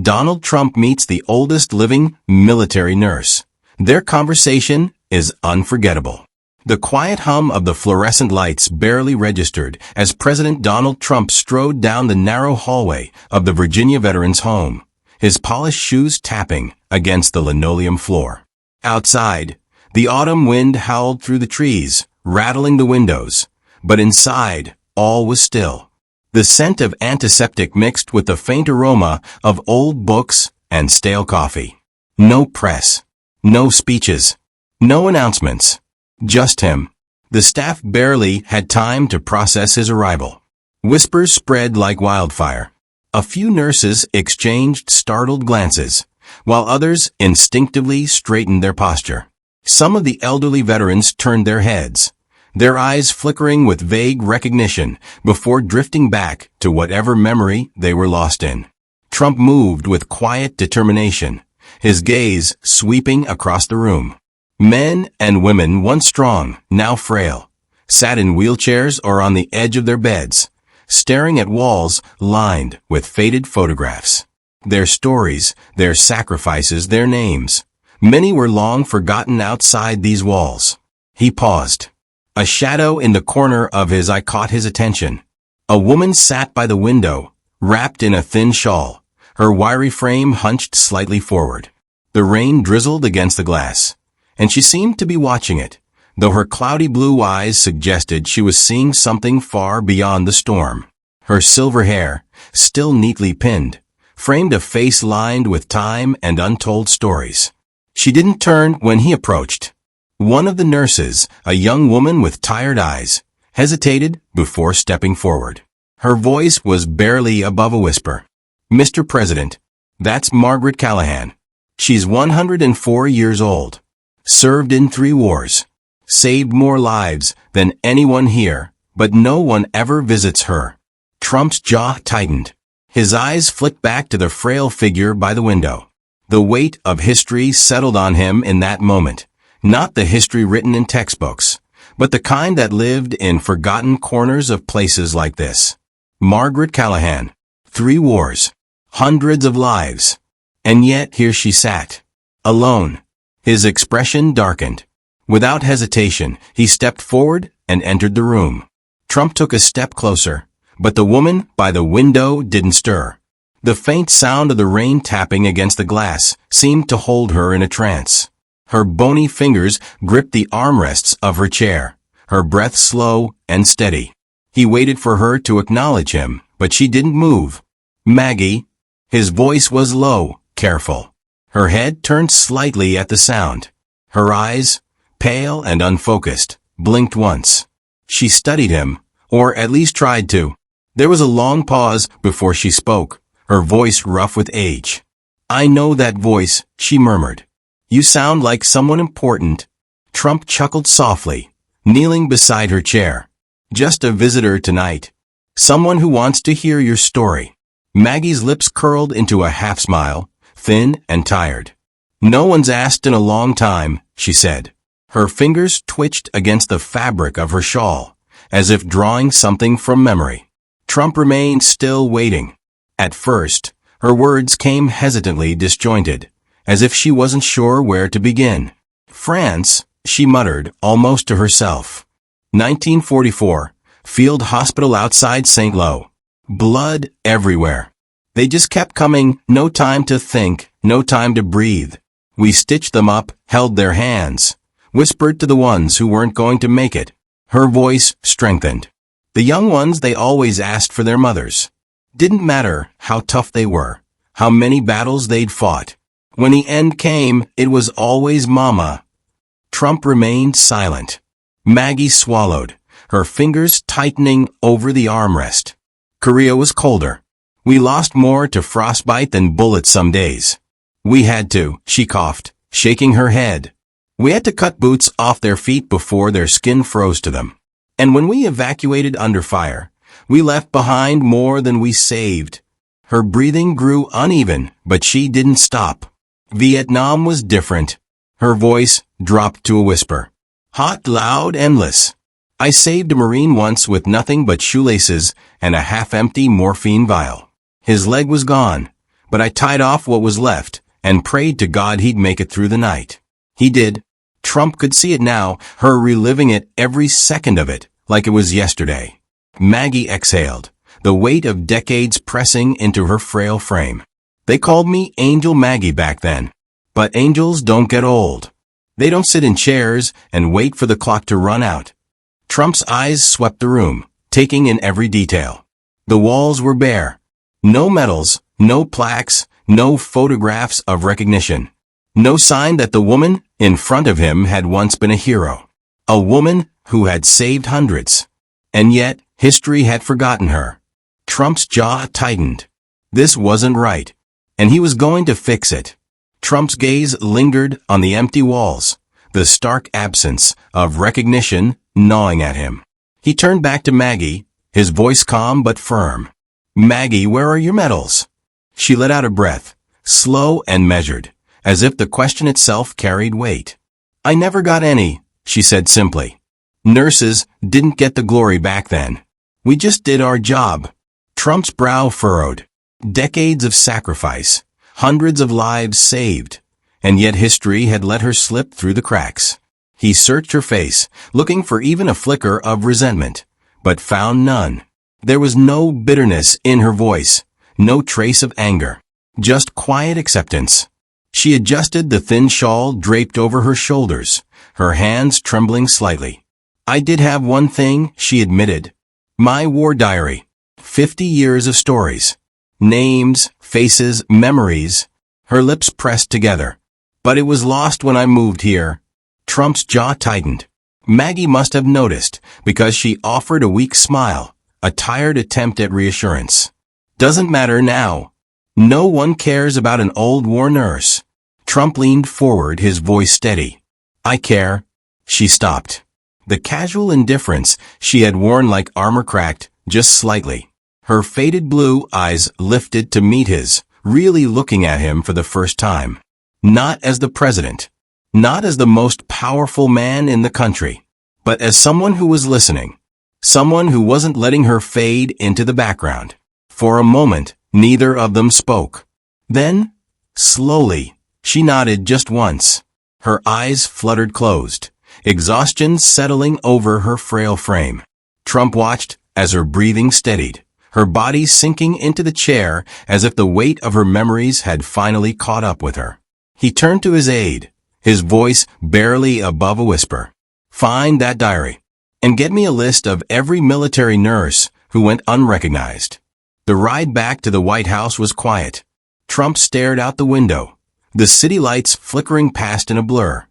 Donald Trump meets the oldest living military nurse. Their conversation is unforgettable. The quiet hum of the fluorescent lights barely registered as President Donald Trump strode down the narrow hallway of the Virginia veteran's home, his polished shoes tapping against the linoleum floor. Outside, the autumn wind howled through the trees, rattling the windows, but inside, all was still. The scent of antiseptic mixed with the faint aroma of old books and stale coffee. No press. No speeches. No announcements. Just him. The staff barely had time to process his arrival. Whispers spread like wildfire. A few nurses exchanged startled glances, while others instinctively straightened their posture. Some of the elderly veterans turned their heads, their eyes flickering with vague recognition before drifting back to whatever memory they were lost in. Trump moved with quiet determination, his gaze sweeping across the room. Men and women, once strong, now frail, sat in wheelchairs or on the edge of their beds, staring at walls lined with faded photographs. Their stories, their sacrifices, their names. Many were long forgotten outside these walls. He paused. A shadow in the corner of his eye caught his attention. A woman sat by the window, wrapped in a thin shawl, her wiry frame hunched slightly forward. The rain drizzled against the glass, and she seemed to be watching it, though her cloudy blue eyes suggested she was seeing something far beyond the storm. Her silver hair, still neatly pinned, framed a face lined with time and untold stories. She didn't turn when he approached. One of the nurses, a young woman with tired eyes, hesitated before stepping forward. Her voice was barely above a whisper. "Mr. President, that's Margaret Callahan. She's 104 years old. Served in 3 wars. Saved more lives than anyone here, but no one ever visits her." Trump's jaw tightened. His eyes flicked back to the frail figure by the window. The weight of history settled on him in that moment. Not the history written in textbooks, but the kind that lived in forgotten corners of places like this. Margaret Callahan. 3 wars. Hundreds of lives. And yet here she sat. Alone. His expression darkened. Without hesitation, he stepped forward and entered the room. Trump took a step closer, but the woman by the window didn't stir. The faint sound of the rain tapping against the glass seemed to hold her in a trance. Her bony fingers gripped the armrests of her chair, her breath slow and steady. He waited for her to acknowledge him, but she didn't move. "Maggie." His voice was low, careful. Her head turned slightly at the sound. Her eyes, pale and unfocused, blinked once. She studied him, or at least tried to. There was a long pause before she spoke, her voice rough with age. "I know that voice," she murmured. "You sound like someone important." Trump chuckled softly, kneeling beside her chair. "Just a visitor tonight. Someone who wants to hear your story." Maggie's lips curled into a half smile, thin and tired. "No one's asked in a long time," she said. Her fingers twitched against the fabric of her shawl, as if drawing something from memory. Trump remained still, waiting. At first, her words came hesitantly disjointed, as if she wasn't sure where to begin. "France," she muttered, almost to herself. 1944, field hospital outside St. Lo. Blood everywhere. They just kept coming, no time to think, no time to breathe. We stitched them up, held their hands, whispered to the ones who weren't going to make it. Her voice strengthened. The young ones, they always asked for their mothers. Didn't matter how tough they were, how many battles they'd fought. When the end came, it was always Mama. Trump remained silent. Maggie swallowed, her fingers tightening over the armrest. Korea was colder. We lost more to frostbite than bullets some days. We had to, she coughed, shaking her head. We had to cut boots off their feet before their skin froze to them. And when we evacuated under fire, we left behind more than we saved. Her breathing grew uneven, but she didn't stop. Vietnam was different. Her voice dropped to a whisper. Hot, loud, endless. I saved a Marine once with nothing but shoelaces and a half-empty morphine vial. His leg was gone, but I tied off what was left and prayed to God he'd make it through the night. He did. Trump could see it now, her reliving it every second of it, like it was yesterday. Maggie exhaled, the weight of decades pressing into her frail frame. They called me Angel Maggie back then. But angels don't get old. They don't sit in chairs and wait for the clock to run out. Trump's eyes swept the room, taking in every detail. The walls were bare. No medals, no plaques, no photographs of recognition. No sign that the woman in front of him had once been a hero. A woman who had saved hundreds. And yet, history had forgotten her. Trump's jaw tightened. This wasn't right. And he was going to fix it. Trump's gaze lingered on the empty walls, the stark absence of recognition gnawing at him. He turned back to Maggie, his voice calm but firm. Maggie, where are your medals? She let out a breath, slow and measured, as if the question itself carried weight. I never got any, she said simply. Nurses didn't get the glory back then. We just did our job. Trump's brow furrowed. Decades of sacrifice. Hundreds of lives saved, and yet history had let her slip through the cracks. He searched her face, looking for even a flicker of resentment, but found none. There was no bitterness in her voice, no trace of anger, just quiet acceptance. She adjusted the thin shawl draped over her shoulders, her hands trembling slightly. I did have one thing, she admitted. My war diary. 50 years of stories. Names, faces, memories. Her lips pressed together. But it was lost when I moved here. Trump's jaw tightened. Maggie must have noticed, because she offered a weak smile, a tired attempt at reassurance. Doesn't matter now. No one cares about an old war nurse. Trump leaned forward, his voice steady. I care. She stopped. The casual indifference she had worn like armor cracked, just slightly. Her faded blue eyes lifted to meet his, really looking at him for the first time. Not as the president. Not as the most powerful man in the country. But as someone who was listening. Someone who wasn't letting her fade into the background. For a moment, neither of them spoke. Then, slowly, she nodded just once. Her eyes fluttered closed, exhaustion settling over her frail frame. Trump watched as her breathing steadied. Her body sinking into the chair as if the weight of her memories had finally caught up with her. He turned to his aide, his voice barely above a whisper. Find that diary, and get me a list of every military nurse who went unrecognized. The ride back to the White House was quiet. Trump stared out the window, the city lights flickering past in a blur,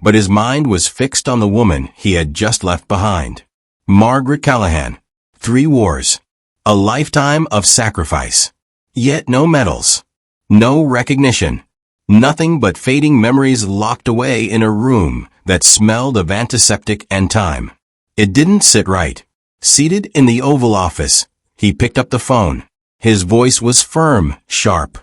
but his mind was fixed on the woman he had just left behind. Margaret Callahan. 3 wars. A lifetime of sacrifice. Yet no medals. No recognition. Nothing but fading memories locked away in a room that smelled of antiseptic and time. It didn't sit right. Seated in the Oval Office, he picked up the phone. His voice was firm, sharp.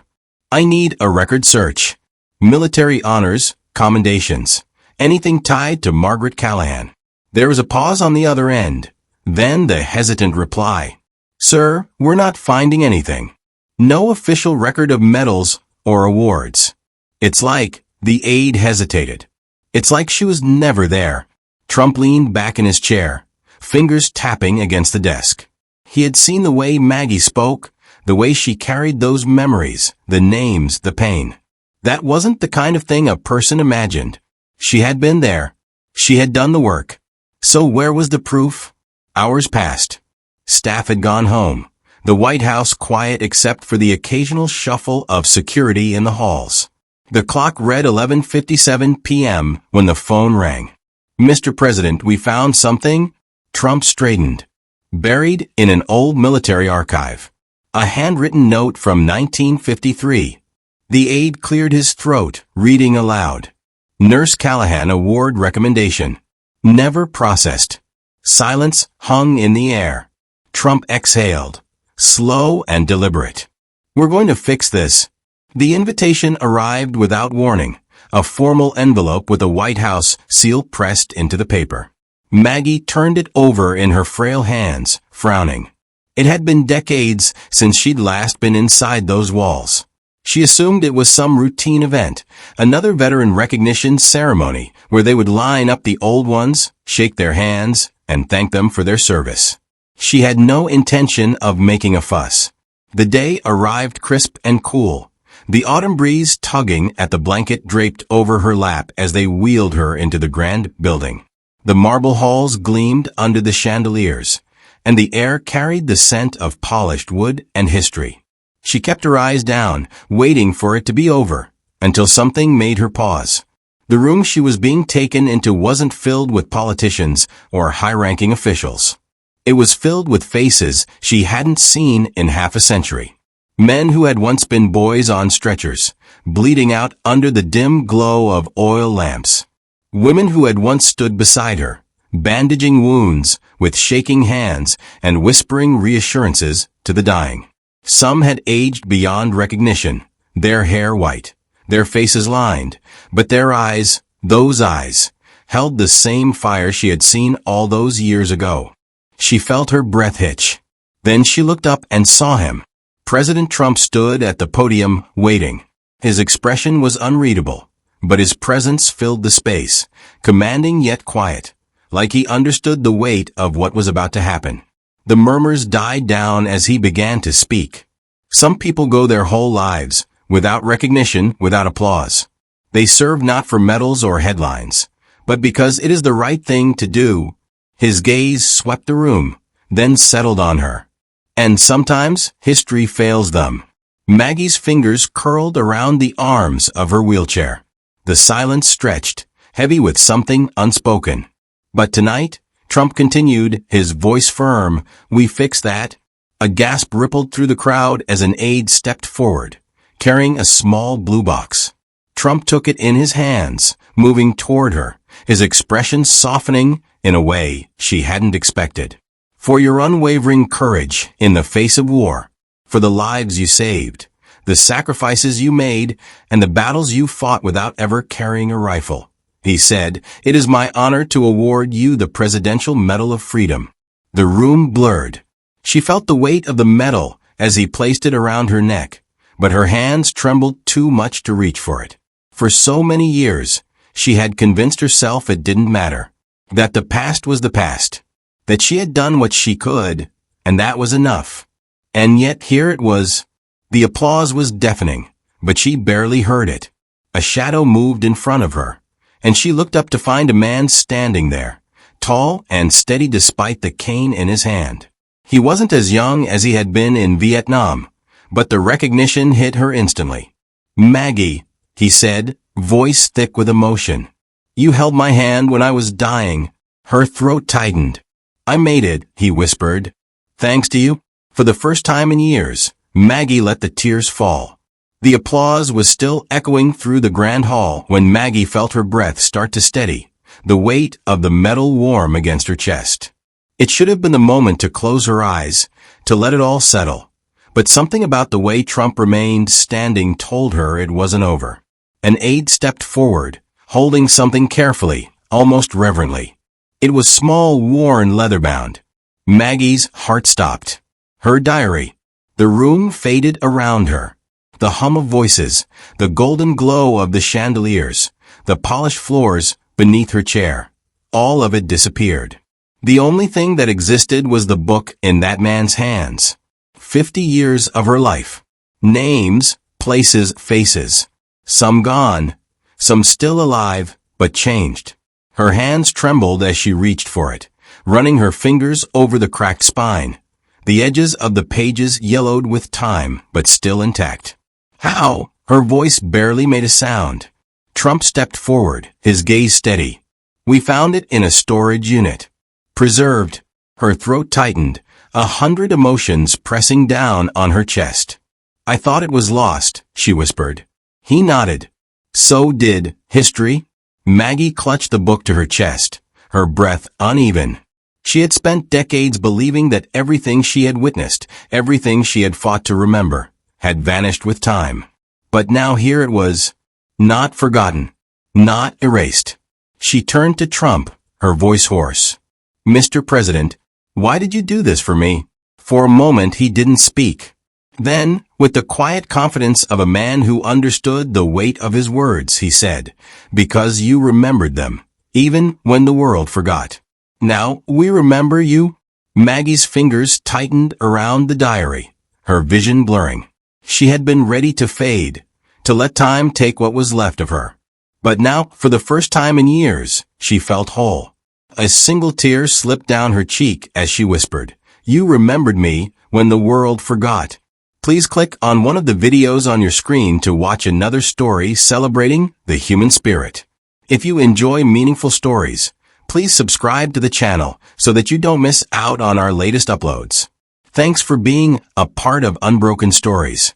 I need a record search. Military honors, commendations. Anything tied to Margaret Callahan. There was a pause on the other end. Then the hesitant reply. Sir, we're not finding anything. No official record of medals or awards. It's like, the aide hesitated. It's like she was never there. Trump leaned back in his chair, fingers tapping against the desk. He had seen the way Maggie spoke, the way she carried those memories, the names, the pain. That wasn't the kind of thing a person imagined. She had been there. She had done the work. So where was the proof? Hours passed. Staff had gone home, the White House quiet except for the occasional shuffle of security in the halls. The clock read 11:57 p.m. when the phone rang. Mr. President, we found something? Trump straightened. Buried in an old military archive. A handwritten note from 1953. The aide cleared his throat, reading aloud. Nurse Callahan Award recommendation. Never processed. Silence hung in the air. Trump exhaled, slow and deliberate. We're going to fix this. The invitation arrived without warning, a formal envelope with a White House seal pressed into the paper. Maggie turned it over in her frail hands, frowning. It had been decades since she'd last been inside those walls. She assumed it was some routine event, another veteran recognition ceremony where they would line up the old ones, shake their hands, and thank them for their service. She had no intention of making a fuss. The day arrived crisp and cool, the autumn breeze tugging at the blanket draped over her lap as they wheeled her into the grand building. The marble halls gleamed under the chandeliers, and the air carried the scent of polished wood and history. She kept her eyes down, waiting for it to be over, until something made her pause. The room she was being taken into wasn't filled with politicians or high-ranking officials. It was filled with faces she hadn't seen in half a century. Men who had once been boys on stretchers, bleeding out under the dim glow of oil lamps. Women who had once stood beside her, bandaging wounds with shaking hands and whispering reassurances to the dying. Some had aged beyond recognition, their hair white, their faces lined, but their eyes, those eyes, held the same fire she had seen all those years ago. She felt her breath hitch. Then she looked up and saw him. President Trump stood at the podium, waiting. His expression was unreadable, but his presence filled the space, commanding yet quiet, like he understood the weight of what was about to happen. The murmurs died down as he began to speak. Some people go their whole lives, without recognition, without applause. They serve not for medals or headlines, but because it is the right thing to do. His gaze swept the room, then settled on her. And sometimes, history fails them. Maggie's fingers curled around the arms of her wheelchair. The silence stretched, heavy with something unspoken. But tonight, Trump continued, his voice firm, "We fix that." A gasp rippled through the crowd as an aide stepped forward, carrying a small blue box. Trump took it in his hands, moving toward her, his expression softening in a way she hadn't expected. "For your unwavering courage in the face of war, for the lives you saved, the sacrifices you made, and the battles you fought without ever carrying a rifle," he said, "it is my honor to award you the Presidential Medal of Freedom." The room blurred. She felt the weight of the medal as he placed it around her neck, but her hands trembled too much to reach for it. For so many years, she had convinced herself it didn't matter, that the past was the past, that she had done what she could, and that was enough. And yet here it was. The applause was deafening, but she barely heard it. A shadow moved in front of her, and she looked up to find a man standing there, tall and steady despite the cane in his hand. He wasn't as young as he had been in Vietnam, but the recognition hit her instantly. "Maggie," he said, voice thick with emotion. "You held my hand when I was dying." Her throat tightened. "I made it," he whispered. "Thanks to you." For the first time in years, Maggie let the tears fall. The applause was still echoing through the grand hall when Maggie felt her breath start to steady, the weight of the medal warm against her chest. It should have been the moment to close her eyes, to let it all settle. But something about the way Trump remained standing told her it wasn't over. An aide stepped forward, holding something carefully, almost reverently. It was small, worn, leather-bound. Maggie's heart stopped. Her diary. The room faded around her. The hum of voices, the golden glow of the chandeliers, the polished floors beneath her chair. All of it disappeared. The only thing that existed was the book in that man's hands. 50 years of her life. Names, places, faces. Some gone, some still alive, but changed. Her hands trembled as she reached for it, running her fingers over the cracked spine. The edges of the pages yellowed with time, but still intact. "How?" Her voice barely made a sound. Trump stepped forward, his gaze steady. "We found it in a storage unit. Preserved." Her throat tightened, 100 emotions pressing down on her chest. "I thought it was lost," she whispered. He nodded. "So did history?" Maggie clutched the book to her chest, her breath uneven. She had spent decades believing that everything she had witnessed, everything she had fought to remember, had vanished with time. But now here it was, not forgotten, not erased. She turned to Trump, her voice hoarse. "Mr. President, why did you do this for me?" For a moment he didn't speak. Then, with the quiet confidence of a man who understood the weight of his words, he said, "Because you remembered them, even when the world forgot. Now, we remember you." Maggie's fingers tightened around the diary, her vision blurring. She had been ready to fade, to let time take what was left of her. But now, for the first time in years, she felt whole. A single tear slipped down her cheek as she whispered, "You remembered me when the world forgot." Please click on one of the videos on your screen to watch another story celebrating the human spirit. If you enjoy meaningful stories, please subscribe to the channel so that you don't miss out on our latest uploads. Thanks for being a part of Unbroken Stories.